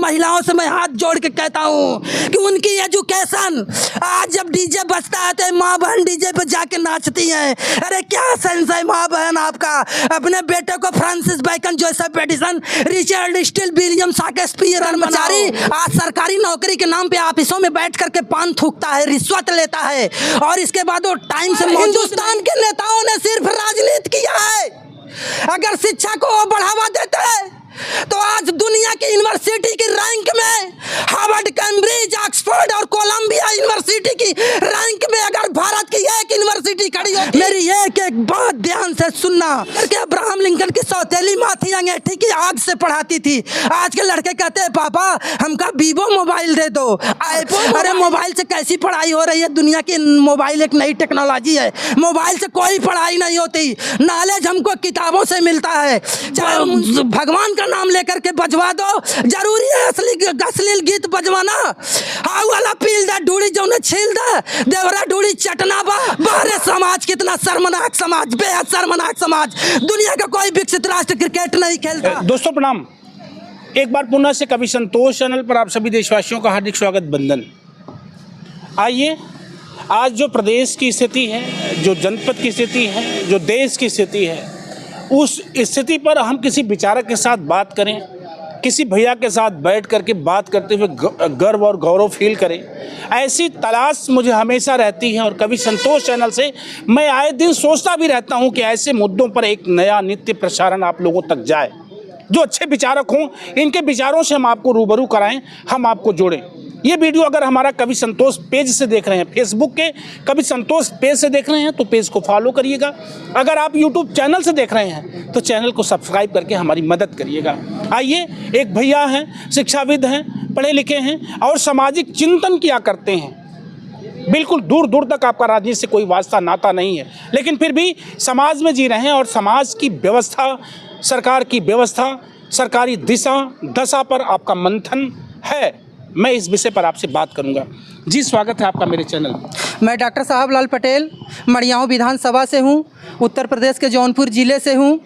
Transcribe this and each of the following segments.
महिलाओं से मैं हाथ जोड़ के कहता हूँ कि उनकी एजुकेशन, आज जब डीजे बजता है तो माँ बहन डीजे पे जाके नाचती हैं। अरे क्या सेंस है माँ बहन आपका? अपने बेटे को Francis bacon, Joseph Addison, Richard Steele, William Shakespeare कर्मचारी आज सरकारी नौकरी के नाम पे ऑफिसों में बैठ करके पान थूकता है, रिश्वत लेता है, और इसके बाद वो टाइम से हिंदुस्तान के नेताओं ने सिर्फ राजनीति किया है। अगर शिक्षा को वो बढ़ावा देते तो आज दुनिया की यूनिवर्सिटी की रैंक में हार्वर्ड, कैम्ब्रिज, ऑक्सफोर्ड और कोलंबिया यूनिवर्सिटी की रैंक में अगर भारत की एक यूनिवर्सिटी खड़ी होती। मेरी एक एक बात ध्यान से सुनना कि अब्राहम लिंकन की सौतेली माँ थी, अंगीठी की आग से पढ़ाती थी। आज के लड़के कहते हैं पापा हमका वीवो मोबाइल दे दो, आईफोन। अरे मोबाइल से कैसी पढ़ाई हो रही है? दुनिया की मोबाइल एक नई टेक्नोलॉजी है, मोबाइल से कोई पढ़ाई नहीं होती। नॉलेज हमको किताबों से मिलता है। चाहे भगवान का नाम लेकर के बजवा दो, जरूरी है अश्लील गीत बजवाना? हाउ वाला पील दा डूड़ी जो ने छील दा, देवरा डूड़ी चटना बा। बाहर समाज कितना शर्मनाक समाज, बेहद शर्मनाक समाज। दुनिया का कोई विकसित राष्ट्र क्रिकेट नहीं खेलता। दोस्तों प्रणाम, एक बार पुनः से कवि संतोष चैनल पर आप सभी देशवासियों का हार्दिक स्वागत, बंदन। आइए, आज जो प्रदेश की स्थिति है, जो जनपद की स्थिति है, जो देश की स्थिति है, उस स्थिति पर हम किसी विचारक के साथ बात करें, किसी भैया के साथ बैठ करके बात करते हुए गर्व और गौरव फील करें। ऐसी तलाश मुझे हमेशा रहती है और कवि संतोष चैनल से मैं आए दिन सोचता भी रहता हूं कि ऐसे मुद्दों पर एक नया नित्य प्रसारण आप लोगों तक जाए। जो अच्छे विचारक हों, इनके विचारों से हम आपको रूबरू कराएं, हम आपको जोड़ें। ये वीडियो अगर हमारा कवि संतोष पेज से देख रहे हैं, फेसबुक के कवि संतोष पेज से देख रहे हैं तो पेज को फॉलो करिएगा। अगर आप यूट्यूब चैनल से देख रहे हैं तो चैनल को सब्सक्राइब करके हमारी मदद करिएगा। आइए, एक भैया हैं, शिक्षाविद हैं, पढ़े लिखे हैं और सामाजिक चिंतन किया करते हैं। बिल्कुल दूर दूर तक आपका राजनीति से कोई वास्ता नाता नहीं है, लेकिन फिर भी समाज में जी रहे हैं और समाज की व्यवस्था, सरकार की व्यवस्था, सरकारी दिशा दशा पर आपका मंथन है। मैं इस विषय पर आपसे बात करूंगा। जी, स्वागत है आपका मेरे चैनल में। मैं डॉक्टर साहब लाल पटेल मड़ियाओं विधानसभा से हूँ, उत्तर प्रदेश के जौनपुर ज़िले से हूँ।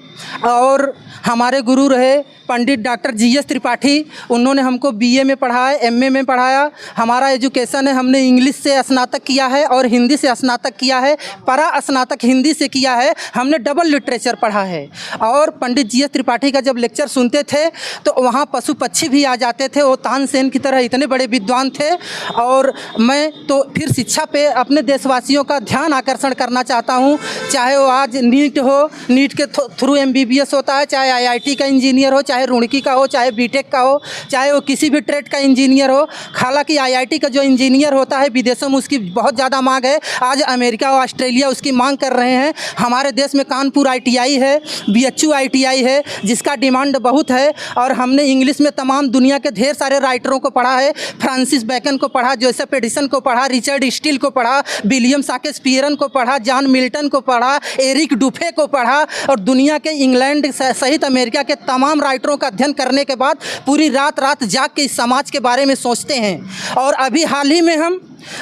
और हमारे गुरु रहे पंडित डॉक्टर GS त्रिपाठी, उन्होंने हमको BA में पढ़ाया, MA में पढ़ाया। हमारा एजुकेशन है, हमने इंग्लिश से स्नातक किया है और हिंदी से स्नातक किया है, परा स्नातक हिंदी से किया है, हमने डबल लिटरेचर पढ़ा है। और पंडित GS त्रिपाठी का जब लेक्चर सुनते थे तो वहाँ पशु पक्षी भी आ जाते थे, वो तानसेन की तरह इतने बड़े विद्वान थे। और मैं तो फिर शिक्षा पे अपने देशवासियों का ध्यान आकर्षण करना चाहता हूँ, चाहे वो आज नीट हो, नीट के थ्रू MBBS होता है, चाहे IIT का इंजीनियर हो, चाहे रुड़की का हो, चाहे BTech का हो, चाहे वो किसी भी ट्रेड का इंजीनियर हो। हालांकि IIT का जो इंजीनियर होता है विदेशों में उसकी बहुत ज़्यादा मांग है, आज अमेरिका और ऑस्ट्रेलिया उसकी मांग कर रहे हैं। हमारे देश में कानपुर ITI है, BHU ITI है, जिसका डिमांड बहुत है। और हमने इंग्लिश में तमाम दुनिया के ढेर सारे राइटरों को पढ़ा है, फ्रांसिस बैकन को पढ़ा, जोसेफ एडिसन को पढ़ा, रिचर्ड स्टील को पढ़ा, विलियम शेक्सपियर को पढ़ा, जॉन मिल्टन को पढ़ा, एरिक डुफे को पढ़ा। और दुनिया के इंग्लैंड सहित अमेरिका के तमाम राइटरों का अध्ययन करने के बाद पूरी रात जाग के इस समाज के बारे में सोचते हैं। और अभी हाल ही में हम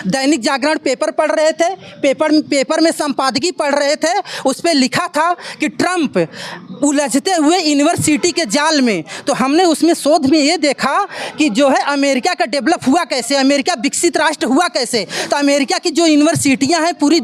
दैनिक जागरण पेपर पढ़ रहे थे, पेपर में संपादकीय पढ़ रहे थे। उस पर लिखा था कि ट्रंप उलझते हुए यूनिवर्सिटी के जाल में। तो हमने उसमें शोध में ये देखा कि जो है अमेरिका का डेवलप हुआ कैसे, अमेरिका विकसित राष्ट्र हुआ कैसे। तो अमेरिका की जो यूनिवर्सिटियां हैं पूरी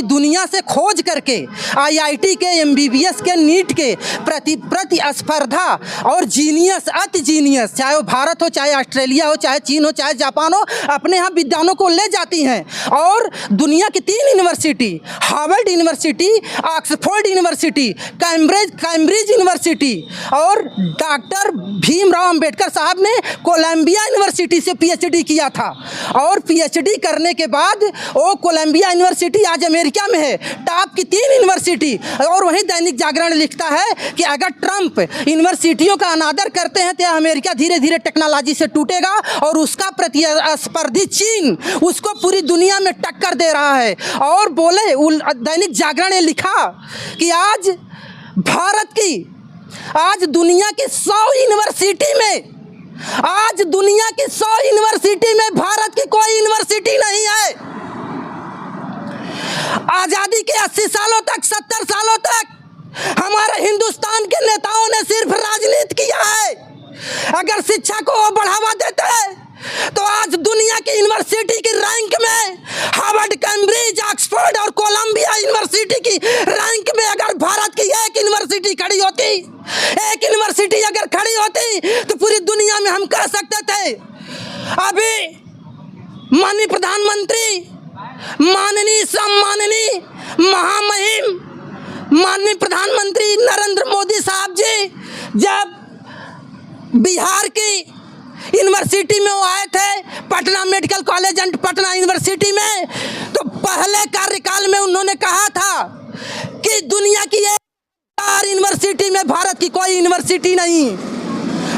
दुनिया से खोज करके IIT के, MBBS के, नीट के प्रतिस्पर्धा और जीनियस, अति जीनियस, चाहे वो भारत हो, चाहे ऑस्ट्रेलिया हो, चाहे चीन हो, चाहे जापान हो, अपने यहाँ विद्वानों को ले जाती हैं। और दुनिया की 3 university, Harvard university, Oxford university, Cambridge university और डॉक्टर भीमराव अंबेडकर साहब ने कोलंबिया यूनिवर्सिटी से PhD किया था। और PhD करने के बाद वो कोलंबिया यूनिवर्सिटी आज अमेरिका में है, टॉप की 3 यूनिवर्सिटी। और वहीं दैनिक जागरण लिखता है कि अगर ट्रंप यूनिवर्सिटियों का अनादर करते हैं तो अमेरिका धीरे धीरे टेक्नोलॉजी से टूटेगा और उसका प्रतिस्पर्धी चीन उसको पूरी दुनिया में टक्कर दे रहा है। और बोले, दैनिक जागरण ने लिखा कि आज भारत की, आज दुनिया की 100 यूनिवर्सिटी में, आज दुनिया की 100 यूनिवर्सिटी में भारत की कोई यूनिवर्सिटी नहीं है। आज़ादी के 80 सालों तक, 70 सालों तक हमारे हिंदुस्तान के नेताओं ने सिर्फ राजनीति किया है। अगर शिक्षा को वो बढ़ावा देते तो आज दुनिया की यूनिवर्सिटी की रैंक में हार्वर्ड, कैम्ब्रिज, ऑक्सफोर्ड और कोलंबिया यूनिवर्सिटी की रैंक में अगर भारत की एक यूनिवर्सिटी खड़ी होती, एक यूनिवर्सिटी अगर खड़ी होती तो पूरी दुनिया में हम कह सकते थे। अभी माननीय प्रधानमंत्री, माननीय सम्माननीय महामहिम माननीय प्रधानमंत्री नरेंद्र मोदी साहब जी जब बिहार की यूनिवर्सिटी में वो आए थे, Patna medical college and Patna university में, तो पहले कार्यकाल में उन्होंने कहा था कि दुनिया की एक यूनिवर्सिटी में भारत की कोई यूनिवर्सिटी नहीं।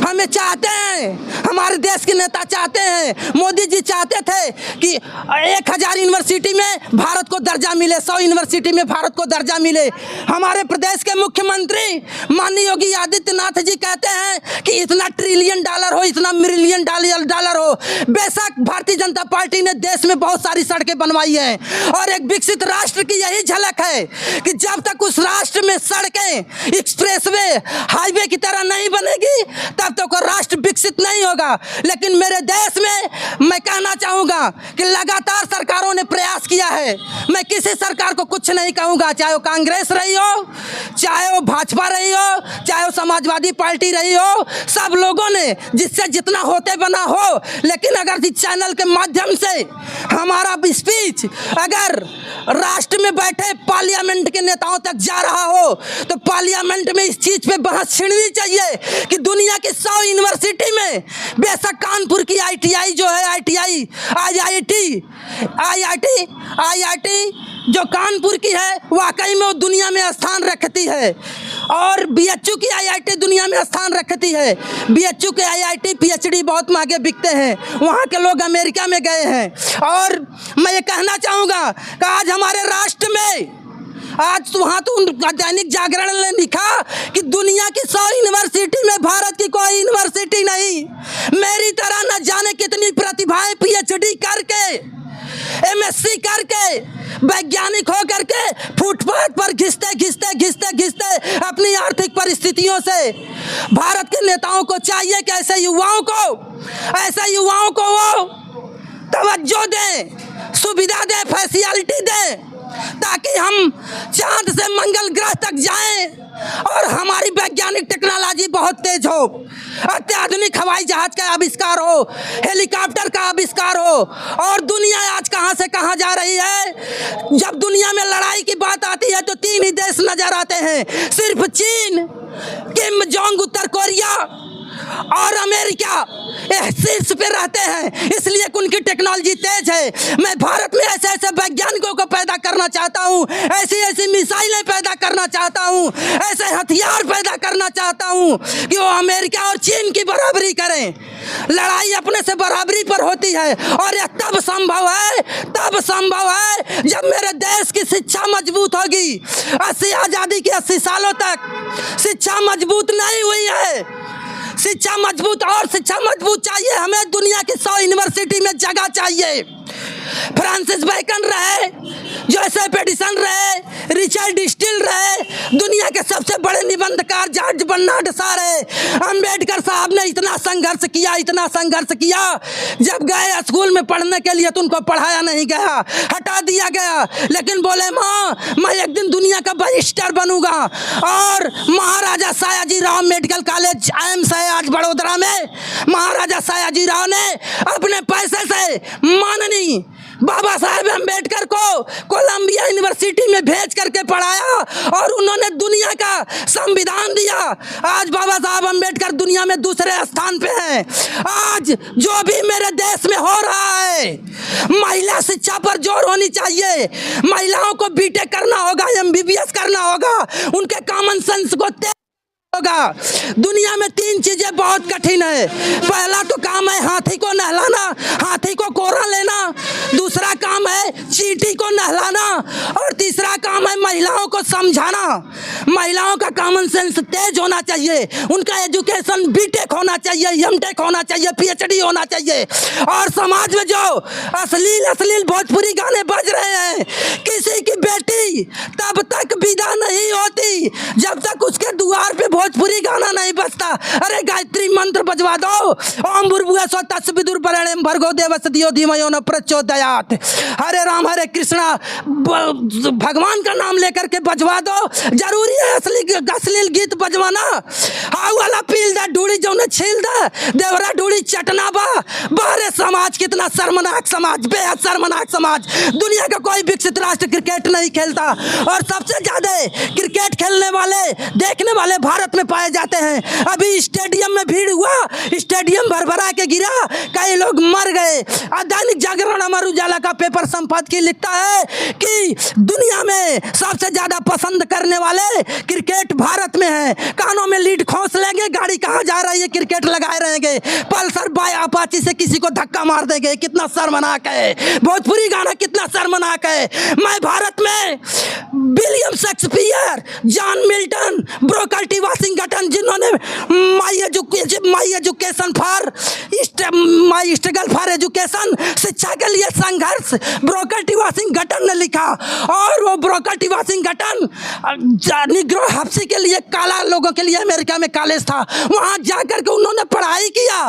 हमें चाहते हैं, हमारे देश के नेता चाहते हैं, मोदी जी चाहते थे कि 1000 यूनिवर्सिटी में भारत को दर्जा मिले, 100 यूनिवर्सिटी में भारत को दर्जा मिले। हमारे प्रदेश के मुख्यमंत्री माननीय योगी आदित्यनाथ जी कहते हैं कि इतना ट्रिलियन डॉलर हो, इतना मिलियन डॉलर हो। बेशक भारतीय जनता पार्टी ने देश में बहुत सारी सड़कें बनवाई हैं और एक विकसित राष्ट्र की यही झलक है कि जब तक उस राष्ट्र में सड़कें एक्सप्रेसवे हाईवे की तरह नहीं बनेगी तब तक राष्ट्र विकसित नहीं होगा। लेकिन मेरे देश में मैं कहना चाहूँगा कि लगातार सरकारों ने प्रयास किया है। मैं किसी सरकार को कुछ नहीं कहूँगा, चाहे वो कांग्रेस रही हो, चाहे वो भाजपा रही हो, चाहे वो समाजवादी पार्टी रही हो, सब लोगों ने जिससे जितना होते बना हो। लेकिन अगर इस चैनल के माध्यम से हमारा स्पीच अगर राष्ट्र में बैठे पार्लियामेंट के नेताओं तक जा रहा हो तो पार्लियामेंट में इस चीज़ पे बहस छिड़नी चाहिए कि दुनिया की 100 यूनिवर्सिटी में बेशक कानपुर की ITI जो है, IIT जो कानपुर की है वाकई में वो दुनिया में स्थान रखती है और BHU की IIT दुनिया में स्थान रखती है। BHU के IIT PhD बहुत महंगे बिकते हैं, वहाँ के लोग अमेरिका में गए हैं। और मैं ये कहना चाहूँगा कि आज हमारे राष्ट्र में आज तो वहाँ तो दैनिक जागरण ने लिखा कि दुनिया की 100 यूनिवर्सिटी में भारत की कोई यूनिवर्सिटी नहीं। मेरी तरह न जाने कितनी प्रतिभाएं PhD करके, MSc करके, वैज्ञानिक हो करके फुटपाथ पर घिसते अपनी आर्थिक परिस्थितियों से भारत के नेताओं को चाहिए कि ऐसे युवाओं को वो तवज्जो दें, सुविधा दें, फैसिलिटी दें ताकि हम चांद से मंगल ग्रह तक जाएं और हमारी वैज्ञानिक टेक्नोलॉजी बहुत तेज हो, अत्याधुनिक हवाई जहाज का आविष्कार हो, हेलीकॉप्टर का आविष्कार हो। और दुनिया आज कहां से कहां जा रही है। जब दुनिया में लड़ाई की बात आती है तो 3 ही देश नजर आते हैं, सिर्फ चीन, किम जोंग उत्तर कोरिया और अमेरिका शीर्ष पे रहते हैं, इसलिए उनकी टेक्नोलॉजी तेज है। मैं भारत में ऐसे ऐसे वैज्ञानिकों को पैदा करना चाहता हूँ, ऐसी मिसाइलें पैदा करना चाहता हूँ, ऐसे हथियार पैदा करना चाहता हूँ कि वो अमेरिका और चीन की बराबरी करें। लड़ाई अपने से बराबरी पर होती है और यह तब संभव है जब मेरे देश की शिक्षा मजबूत होगी। आज़ादी के 80 सालों तक शिक्षा मजबूत नहीं हुई है। शिक्षा मजबूत चाहिए हमें। दुनिया की 100 यूनिवर्सिटी में जगह चाहिए। फ्रांसिस बेकन रहे, जोसेफ एडिसन रहे, रिचर्ड स्टील रहे, दुनिया के सबसे बड़े निबंधकार जॉर्ज बर्नार्ड शॉ रहे। अंबेडकर साहब ने इतना संघर्ष किया, जब गए स्कूल में पढ़ने के लिए तो उनको पढ़ाया नहीं गया, हटा दिया गया। लेकिन बोले माँ मैं एक दिन दुनिया का बैरिस्टर बनूंगा। और महाराजा सयाजीराव मेडिकल कॉलेज एम्स है आज बड़ोदरा में, महाराजा सयाजीराव ने अपने पैसे से माननीय बाबा साहेब अम्बेडकर को कोलंबिया यूनिवर्सिटी में भेज करके पढ़ाया और उन्होंने दुनिया का संविधान दिया। आज बाबा साहब अम्बेडकर दुनिया में दूसरे स्थान पे हैं। आज जो भी मेरे देश में हो रहा है, महिला शिक्षा पर जोर होनी चाहिए। महिलाओं को बीटेक करना होगा, MBBS करना होगा, उनके कॉमन सेंस को होगा। दुनिया में 3 चीजें बहुत कठिन है। पहला तो काम है हाथी को नहलाना, हाथी को कोरा लेना, दूसरा काम है चींटी को नहलाना और तीसरा काम है महिलाओं को समझाना। महिलाओं का कॉमन सेंस तेज होना चाहिए, उनका एजुकेशन बीटेक होना चाहिए, MTech होना चाहिए, PhD होना चाहिए। और समाज में जो अश्लील भोजपुरी गाने बज रहे हैं, किसी की बेटी तब तक विदा नहीं होती जब तक उसके द्वार पे भोजपुरी गाना नहीं बजता। अरे गायत्री मंत्र बजवा दो, ओम भूर्भुवः स्वः तत्सवितुर् वरेण्यं भर्गो देवस्य धियो धीमहि यो नः प्रचोदयात्। हरे राम हरे कृष्णा भगवान का नाम लेकर के बजवा दो। जरूरी है अश्लील गीत बजवाना? हाउ वाला पील दा ढूड़ी जो ने छील दा देवरा ढूड़ी चटना बा। बाहरे समाज कितना शर्मनाक समाज, बेहद शर्मनाक समाज। दुनिया का कोई विकसित राष्ट्र क्रिकेट नहीं खेलता और सबसे ज्यादा क्रिकेट खेलने वाले देखने वाले भारत में पाए जाते हैं। अभी स्टेडियम में भीड़ हुआ, स्टेडियम भरभरा के गिरा, कई लोग मर गए। दैनिक जागरण अमर उजाला का पेपर संपादकीय लिखता है कि दुनिया में सबसे ज्यादा पसंद करने वाले क्रिकेट भारत में है। कानों में लीड खोस लेंगे, गाड़ी कहाँ जा रही है क्रिकेट लगाए रहेंगे, पल्सर बाय अपाची से किसी को धक्का मार देंगे। कितना शर्मनाक है भोजपुरी गाना, कितना शर्मनाक है। मैं भारत में William Shakespeare, John Milton, broker T Washington, जिन्होंने माई स्ट्रगल फॉर एजुकेशन, शिक्षा के लिए संघर्ष, ब्रोकर टी वाशिंगटन ने लिखा। और वो ब्रोकर टी वाशिंगटन निग्रो हफ्सी के लिए, काला लोगों के लिए अमेरिका में कॉलेज था, वहां जाकर के उन्होंने पढ़ाई किया।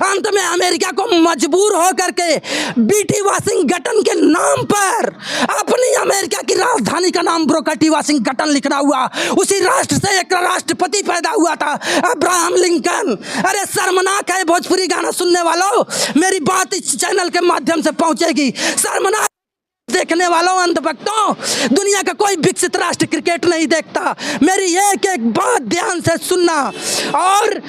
अंत में अमेरिका को मजबूर होकर के बीटी वाशिंगटन के नाम पर अपनी अमेरिका की राजधानी का नाम ब्रोकर टी वाशिंगटन लिखना हुआ। उसी राष्ट्र से एक राष्ट्रपति पैदा हुआ था, अब्राहम लिंकन। अरे शर्मनाक है भोजपुरी गाना सुनने वालों, मेरी बात इस चैनल के माध्यम से पहुंचेगी। शर्मनाक देखने वालों, अंधभक्तों, दुनिया का कोई विकसित राष्ट्र क्रिकेट नहीं देखता। मेरी एक एक बात ध्यान से सुनना। और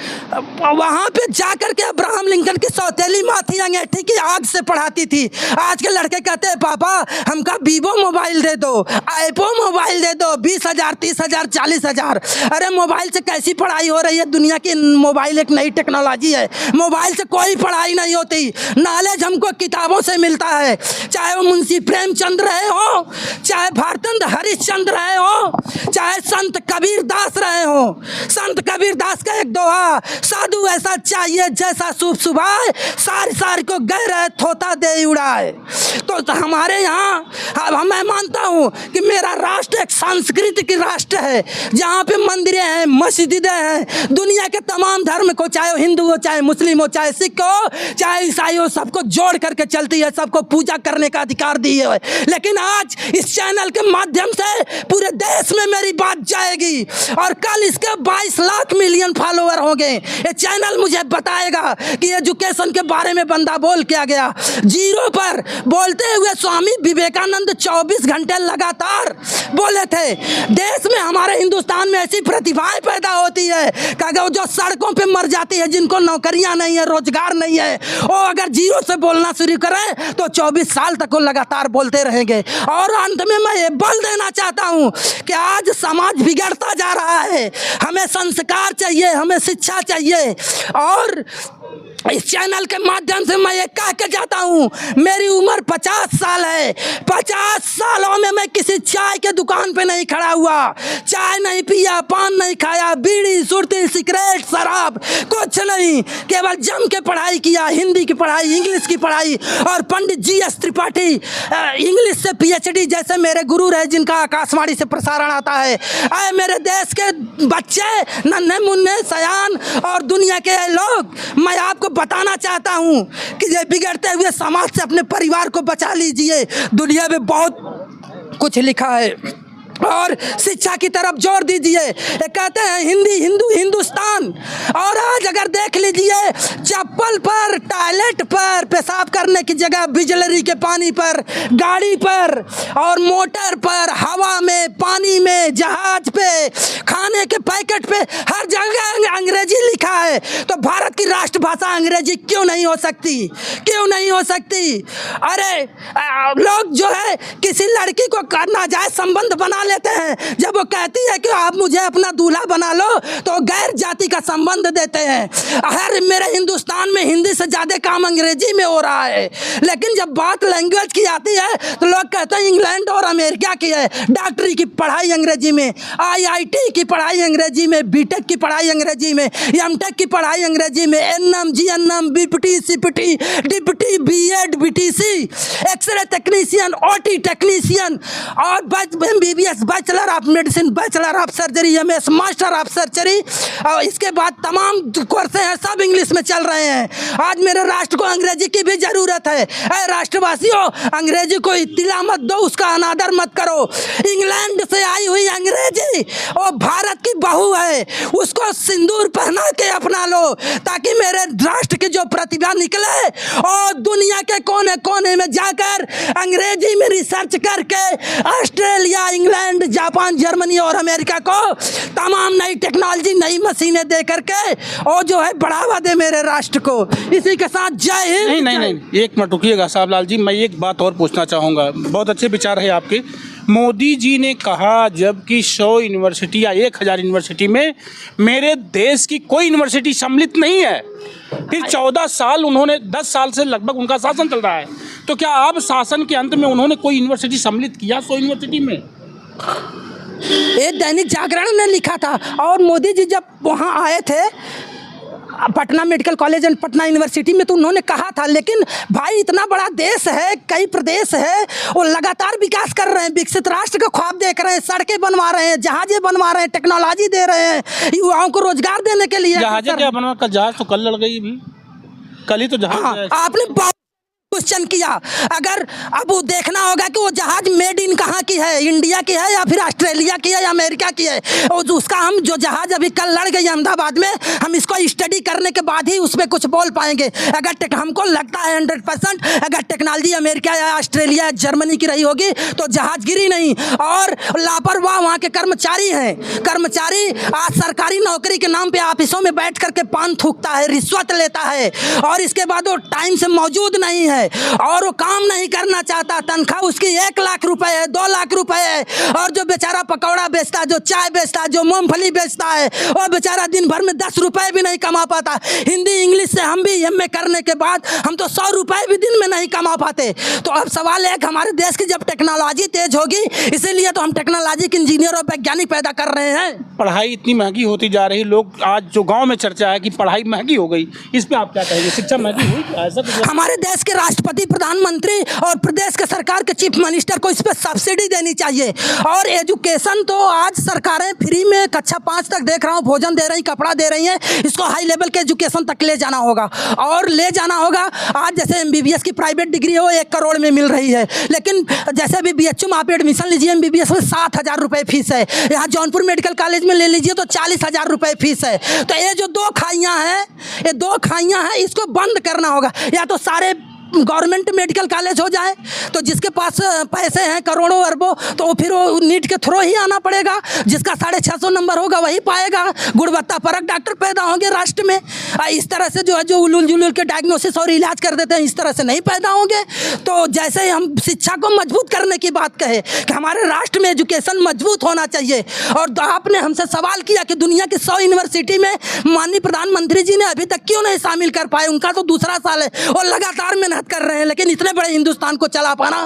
वहां पे जाकर के अब्राहम लिंकन की सौतेली माँ थी, अंगीठी की आग से पढ़ाती थी। आज के लड़के कहते हैं पापा हमका वीवो मोबाइल दे दो, आईपो मोबाइल दे दो, 20,000 30,000 40,000। अरे मोबाइल से कैसी पढ़ाई हो रही है? दुनिया की मोबाइल एक नई टेक्नोलॉजी है, मोबाइल से कोई पढ़ाई नहीं होती। नॉलेज हमको किताबों से मिलता है, चाहे वो मुंशी प्रेमचंद रहे हो, चाहे भारतेंद्र हरिश्चंद्र रहे हो, चाहे संत कबीर दास रहे हो। संत कबीर दास का एक दोहा, साधु ऐसा चाहिए जैसा शुभ सुभाए, सारी सारी को गए रहे थोता दे उड़ाए। तो हमारे यहाँ मैं मानता हूँ कि मेरा राष्ट्र एक सांस्कृतिक राष्ट्र है, जहाँ पे मंदिरें हैं, मस्जिदें हैं, दुनिया के तमाम धर्म को, चाहे हिंदू हो, चाहे मुस्लिम हो, चाहे सिख हो, चाहे ईसाई हो, सबको जोड़ करके चलती है, सबको पूजा करने का अधिकार दी है। लेकिन आज इस चैनल के माध्यम से पूरे देश में मेरी बात जाएगी और कल इसके 22 लाख मिलियन फॉलोअर होंगे। ये चैनल मुझे बताएगा कि एजुकेशन के बारे में बंदा बोल क्या गया। जीरो पर बोलते हुए स्वामी विवेकानंद 24 घंटे लगातार बोले थे। देश में, हमारे हिंदुस्तान में ऐसी प्रतिभाएं पैदा होती है कि जो सड़कों पे मर जाती है, जिनको नौकरियां नहीं है, रोजगार नहीं है, वो अगर जीरो से बोलना शुरू करें तो 24 साल तक वो लगातार बोलते रहेंगे। और अंत में मैं ये बल देना चाहता हूँ कि आज समाज बिगड़ता जा रहा है, हमें संस्कार चाहिए, हमें शिक्षा चाहिए। और इस चैनल के माध्यम से मैं ये कह के जाता हूँ, मेरी उम्र 50 साल है, 50 सालों में मैं किसी चाय के दुकान पे नहीं खड़ा हुआ, चाय नहीं पिया, पान नहीं खाया, बीड़ी सुरती सिगरेट शराब कुछ नहीं, केवल जम के पढ़ाई किया, हिंदी की पढ़ाई, इंग्लिश की पढ़ाई। और पंडित GS त्रिपाठी इंग्लिश से PhD जैसे मेरे गुरु रहे, जिनका आकाशवाणी से प्रसारण आता है। आए मेरे देश के बच्चे, नन्हे मुन्ने सयान और दुनिया के लोग, मैं आपको बताना चाहता हूं कि ये बिगड़ते हुए समाज से अपने परिवार को बचा लीजिए। दुनिया में बहुत कुछ लिखा है और शिक्षा की तरफ जोर दीजिए। ये कहते हैं हिंदी हिंदू हिंदुस्तान, और आज अगर देख लीजिए चप्पल पर, टॉयलेट पर, पेशाब करने की जगह बिजली के पानी पर, गाड़ी पर और मोटर पर, हवा में, पानी में, जहाज पे, खाने के पैकेट पे, हर जगह अंग्रेजी लिखा है। तो भारत की राष्ट्रभाषा अंग्रेजी क्यों नहीं हो सकती? क्यों नहीं हो सकती? अरे लोग जो है किसी लड़की को नाजायज संबंध बना लेते हैं, जब वो कहती है कि आप मुझे अपना दूल्हा बना लो तो गैर जाति का संबंध देते हैं। हर मेरे हिंदुस्तान में हिंदी से ज़्यादा काम अंग्रेजी में हो रहा है, लेकिन जब बात लैंग्वेज की आती है तो लोग कहते हैं इंग्लैंड और अमेरिका की है। डॉक्टरी की पढ़ाई अंग्रेजी में, IIT की पढ़ाई अंग्रेजी में, BTech की पढ़ाई अंग्रेजी में, MTech की पढ़ाई अंग्रेजी में, NM GNM BPT CPT DPT BEd BTC, x ray technician, OT technician और MBBS bachelor of medicine, bachelor of surgery, MS master of surgery, और इसके बाद तमाम कोर्सें हैं सब इंग्लिश में चल रहे हैं। आज मेरे राष्ट्र को अंग्रेजी की भी ज़रूरत है। अरे राष्ट्रवासियों, अंग्रेजी को इत्तिला मत दो, उसका अनादर मत करो। इंग्लैंड से आई हुई अंग्रेजी और भारत की बहू है, उसको सिंदूर पहना के अपना लो, ताकि मेरे राष्ट्र की जो प्रतिभा निकले और दुनिया के कोने कोने में जाकर अंग्रेजी में रिसर्च करके ऑस्ट्रेलिया, इंग्लैंड, जापान, जर्मनी और अमेरिका को तमाम नई टेक्नोलॉजी, नई मशीनें दे करके और जो है बढ़ावा दे मेरे राष्ट्र को। इसी के साथ जय हिंद। नहीं, एक मिनट रुकिएगा साहब लाल जी, मैं एक बात और पूछना चाहूँगा। बहुत अच्छे विचार है आपके। मोदी जी ने कहा जबकि 100 यूनिवर्सिटी या 1000 यूनिवर्सिटी में मेरे देश की कोई यूनिवर्सिटी सम्मिलित नहीं है। फिर 14 साल उन्होंने, 10 साल से लगभग उनका शासन चल रहा है, तो क्या अब शासन के अंत में उन्होंने कोई यूनिवर्सिटी सम्मिलित किया 100 यूनिवर्सिटी में? ये दैनिक जागरण ने लिखा था। और मोदी जी जब वहाँ आए थे Patna medical college and Patna university में, तो उन्होंने कहा था, लेकिन भाई इतना बड़ा देश है, कई प्रदेश है, वो लगातार विकास कर रहे हैं, विकसित राष्ट्र का ख्वाब देख रहे हैं, सड़कें बनवा रहे हैं, जहाजें बनवा रहे हैं, टेक्नोलॉजी दे रहे हैं, युवाओं को रोजगार देने के लिए। जहाजें क्या बनवा? कल जहाज तो कल लड़ गई भी, कल ही तो जहाज। हाँ, आपने क्वेश्चन किया। अगर अब वो देखना होगा कि वो जहाज मेड इन कहाँ की है, इंडिया की है या फिर ऑस्ट्रेलिया की है या अमेरिका की है। और उसका हम जो जहाज अभी कल लड़ गई अहमदाबाद में, हम इसको स्टडी करने के बाद ही उसमें कुछ बोल पाएंगे। अगर हमको लगता है 100% अगर टेक्नोलॉजी अमेरिका या ऑस्ट्रेलिया या जर्मनी की रही होगी तो जहाज गिरी नहीं। और लापरवाह वहाँ के कर्मचारी हैं। कर्मचारी आज सरकारी नौकरी के नाम पर ऑफिसों में बैठ करके पान थूकता है, रिश्वत लेता है, और इसके बाद वो टाइम से मौजूद नहीं है और वो काम नहीं करना चाहता। तनख्वाह उसकी 1 लाख रुपए है, 2 लाख रुपए है, और जो बेचारा पकौड़ा बेचता है, जो चाय बेचता है, जो मूंगफली बेचता है, वो बेचारा दिन भर में 10 रुपए भी नहीं कमा पाता। हिंदी इंग्लिश से हम भी MA करने के बाद हम तो 100 रुपए भी दिन में नहीं कमा पाते। तो अब सवाल है कि हमारे देश की जब टेक्नोलॉजी तेज होगी, इसीलिए तो हम टेक्नोलॉजी के इंजीनियर और वैज्ञानिक पैदा कर रहे हैं। पढ़ाई इतनी महंगी होती जा रही, लोग आज जो गाँव में चर्चा है कि पढ़ाई महंगी हो गई, इस पर आप क्या कहेंगे? शिक्षा महंगी हुई ऐसा कुछ? हमारे देश के राष्ट्रपति, प्रधानमंत्री और प्रदेश के सरकार के चीफ मिनिस्टर को इस पर सब्सिडी देनी चाहिए। और एजुकेशन तो आज सरकारें फ्री में कक्षा 5 तक देख रहा हूँ भोजन दे रही, कपड़ा दे रही हैं, इसको हाई लेवल के एजुकेशन तक ले जाना होगा। और ले जाना होगा, आज जैसे MBBS की प्राइवेट डिग्री हो 1 करोड़ में मिल रही है, लेकिन जैसे भी BHU में आप एडमिशन लीजिए, MBBS में 7,000 रुपये फीस है। यहाँ जौनपुर मेडिकल कॉलेज में ले लीजिए तो 40,000 रुपये फीस है। तो ये जो 2 खाइयाँ हैं, ये 2 खाइयाँ हैं, इसको बंद करना होगा। या तो सारे गवर्नमेंट मेडिकल कॉलेज हो जाए, तो जिसके पास पैसे हैं करोड़ों अरबों, तो फिर वो नीट के थ्रू ही आना पड़ेगा। जिसका 650 नंबर होगा वही पाएगा। गुणवत्ता परक डॉक्टर पैदा होंगे राष्ट्र में। इस तरह से जो है जो उलूल जुलूल के डायग्नोसिस और इलाज कर देते हैं, इस तरह से नहीं पैदा होंगे। तो जैसे हम शिक्षा को मजबूत करने की बात कहे कि हमारे राष्ट्र में एजुकेशन मजबूत होना चाहिए, और आपने हमसे सवाल किया कि दुनिया की 100 यूनिवर्सिटी में माननीय प्रधानमंत्री जी ने अभी तक क्यों नहीं शामिल कर पाए। उनका तो दूसरा साल है और लगातार मेहनत कर रहे हैं, लेकिन इतने बड़े हिंदुस्तान को चला पाना,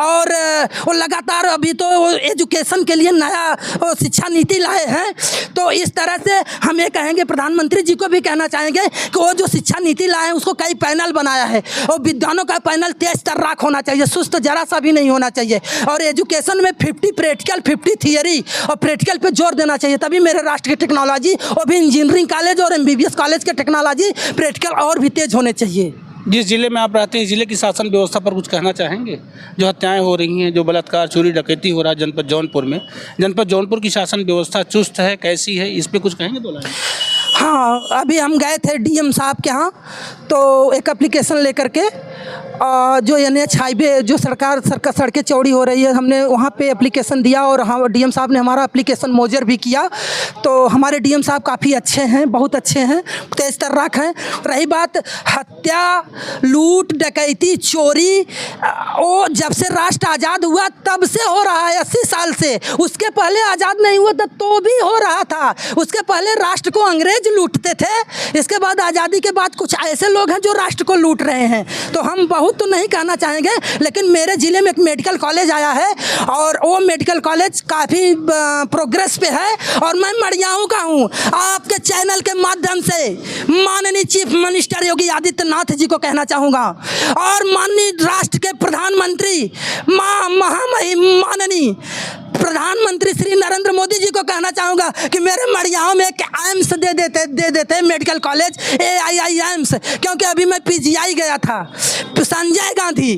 और वो लगातार अभी तो एजुकेशन के लिए नया शिक्षा नीति लाए हैं। तो इस तरह से हम ये कहेंगे, प्रधानमंत्री जी को भी कहना चाहेंगे कि वो जो शिक्षा नीति लाए हैं उसको कई पैनल बनाया है, और विद्वानों का पैनल तेज तर्राक होना चाहिए, सुस्त जरा सा भी नहीं होना चाहिए। और एजुकेशन में 50 प्रैक्टिकल 50 थियरी, और प्रैक्टिकल पे जोर देना चाहिए। तभी मेरे राष्ट्र की टेक्नोलॉजी और भी इंजीनियरिंग कॉलेज और MBBS कॉलेज के टेक्नोलॉजी प्रैक्टिकल और भी तेज होने चाहिए। जिस जिले में आप रहते हैं, जिले की शासन व्यवस्था पर कुछ कहना चाहेंगे? जो हत्याएं हो रही हैं, जो बलात्कार, चोरी, डकैती हो रहा है जनपद जौनपुर में, जनपद जौनपुर की शासन व्यवस्था चुस्त है, कैसी है, इस पे कुछ कहेंगे? 2 लाइन। हाँ, अभी हम गए थे DM साहब के यहाँ, तो एक एप्लीकेशन लेकर के जो NH हाईवे जो सड़कें चौड़ी हो रही है, हमने वहाँ पे एप्लीकेशन दिया, और हम DM साहब ने हमारा एप्लीकेशन मौजर भी किया। तो हमारे DM साहब काफ़ी अच्छे हैं, बहुत अच्छे हैं, तेज तर्राक हैं। रही बात हत्या, लूट, डकैती, चोरी, वो जब से राष्ट्र आज़ाद हुआ तब से हो रहा है, 80 साल से। उसके पहले आज़ाद नहीं हुआ था तो भी हो रहा था। उसके पहले राष्ट्र को अंग्रेज लूटते थे, इसके बाद आज़ादी के बाद कुछ ऐसे लोग हैं जो राष्ट्र को लूट रहे हैं। तो हम बहुत तो नहीं कहना चाहेंगे, लेकिन मेरे ज़िले में एक मेडिकल कॉलेज आया है, और वो मेडिकल कॉलेज काफ़ी प्रोग्रेस पे है। और मैं मड़ियाऊँ का हूँ, आपके चैनल के माध्यम से माननीय चीफ मिनिस्टर योगी आदित्यनाथ जी को कहना चाहूँगा, और माननीय राष्ट्र के प्रधानमंत्री महामहिम माननीय प्रधानमंत्री श्री नरेंद्र मोदी जी को कहना चाहूँगा कि मेरे मड़ियाओं में एक एम्स दे देते मेडिकल कॉलेज AII एम्स, क्योंकि अभी मैं PGI गया था, Sanjay Gandhi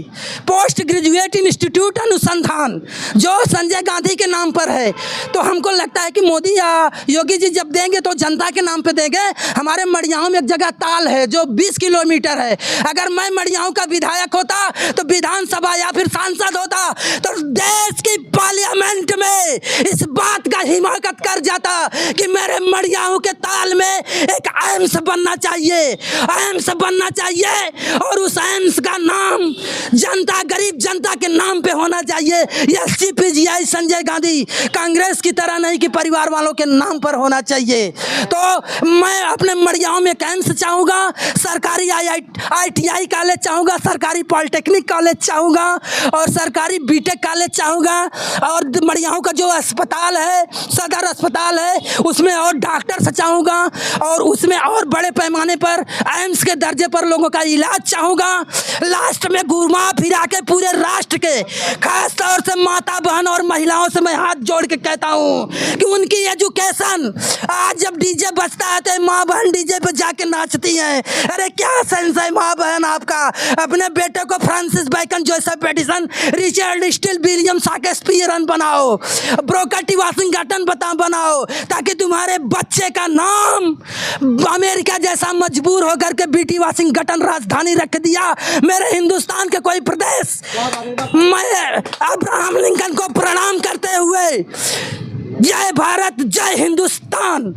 post graduate institute अनुसंधान, जो संजय गांधी के नाम पर है। तो हमको लगता है कि मोदी या योगी जी जब देंगे तो जनता के नाम पे देंगे। हमारे मड़ियाओं में एक जगह ताल है जो 20 किलोमीटर है। अगर मैं मड़ियाओं का विधायक होता तो विधानसभा या फिर सांसद होता तो देश की पार्लियामेंट में इस बात का हिमाकत कर जाता कि मेरे मड़ियाओं के ताल में एक एम्स बनना चाहिए, एम्स बनना चाहिए, और उस एम्स का नाम जनता, गरीब जनता के नाम पे होना चाहिए। SGPGI संजय गांधी, कांग्रेस की तरह नहीं कि परिवार वालों के नाम पर होना चाहिए। तो मैं अपने मड़ियाओं में एक एम्स चाहूँगा, सरकारी ITI कॉलेज चाहूँगा, सरकारी पॉलिटेक्निक कॉलेज चाहूँगा और सरकारी BTech कॉलेज चाहूँगा। और मड़ियाओं का जो अस्पताल है, सदर अस्पताल है, उसमें और डॉक्टर चाहूँगा और उसमें और बड़े पैमाने पर एम्स के दर्जे पर लोगों का इलाज चाहूँगा। लास्ट में घुमा फिरा के पूरे राष्ट्र के, खास तौर से माता बहन और महिलाओं से मैं हाथ जोड़ के कहता हूँ कि उनकी एजुकेशन, आज जब डीजे बजता है तो माँ बहन डीजे पे जाके नाचती हैं। अरे क्या सेंस है माँ बहन आपका? अपने बेटे को Francis bacon, Joseph Addison, Richard Steele, William Shakespeare बनाओ, ब्रोकर टी वाशिंगटन बनाओ, ताकि तुम्हारे बच्चे का नाम अमेरिका जैसा मजबूर होकर के BT वाशिंगटन राजधानी रख दिया मेरे हिंदुस्तान के कोई प्रदेश। मैं अब्राहम लिंकन को प्रणाम करते हुए जय भारत जय हिंदुस्तान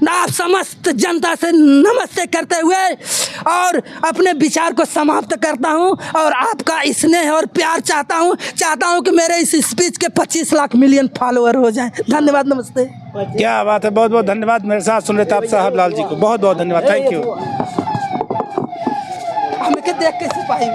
आप समस्त जनता से नमस्ते करते हुए और अपने विचार को समाप्त करता हूं और आपका स्नेह और प्यार चाहता हूं कि मेरे इस स्पीच के 25 लाख मिलियन फॉलोअर हो जाएं। धन्यवाद, नमस्ते। क्या बात है, बहुत बहुत धन्यवाद मेरे साथ सुन रहे थे आप साहब लाल जी को, बहुत बहुत धन्यवाद, थैंक यू। हम देख के सिपाही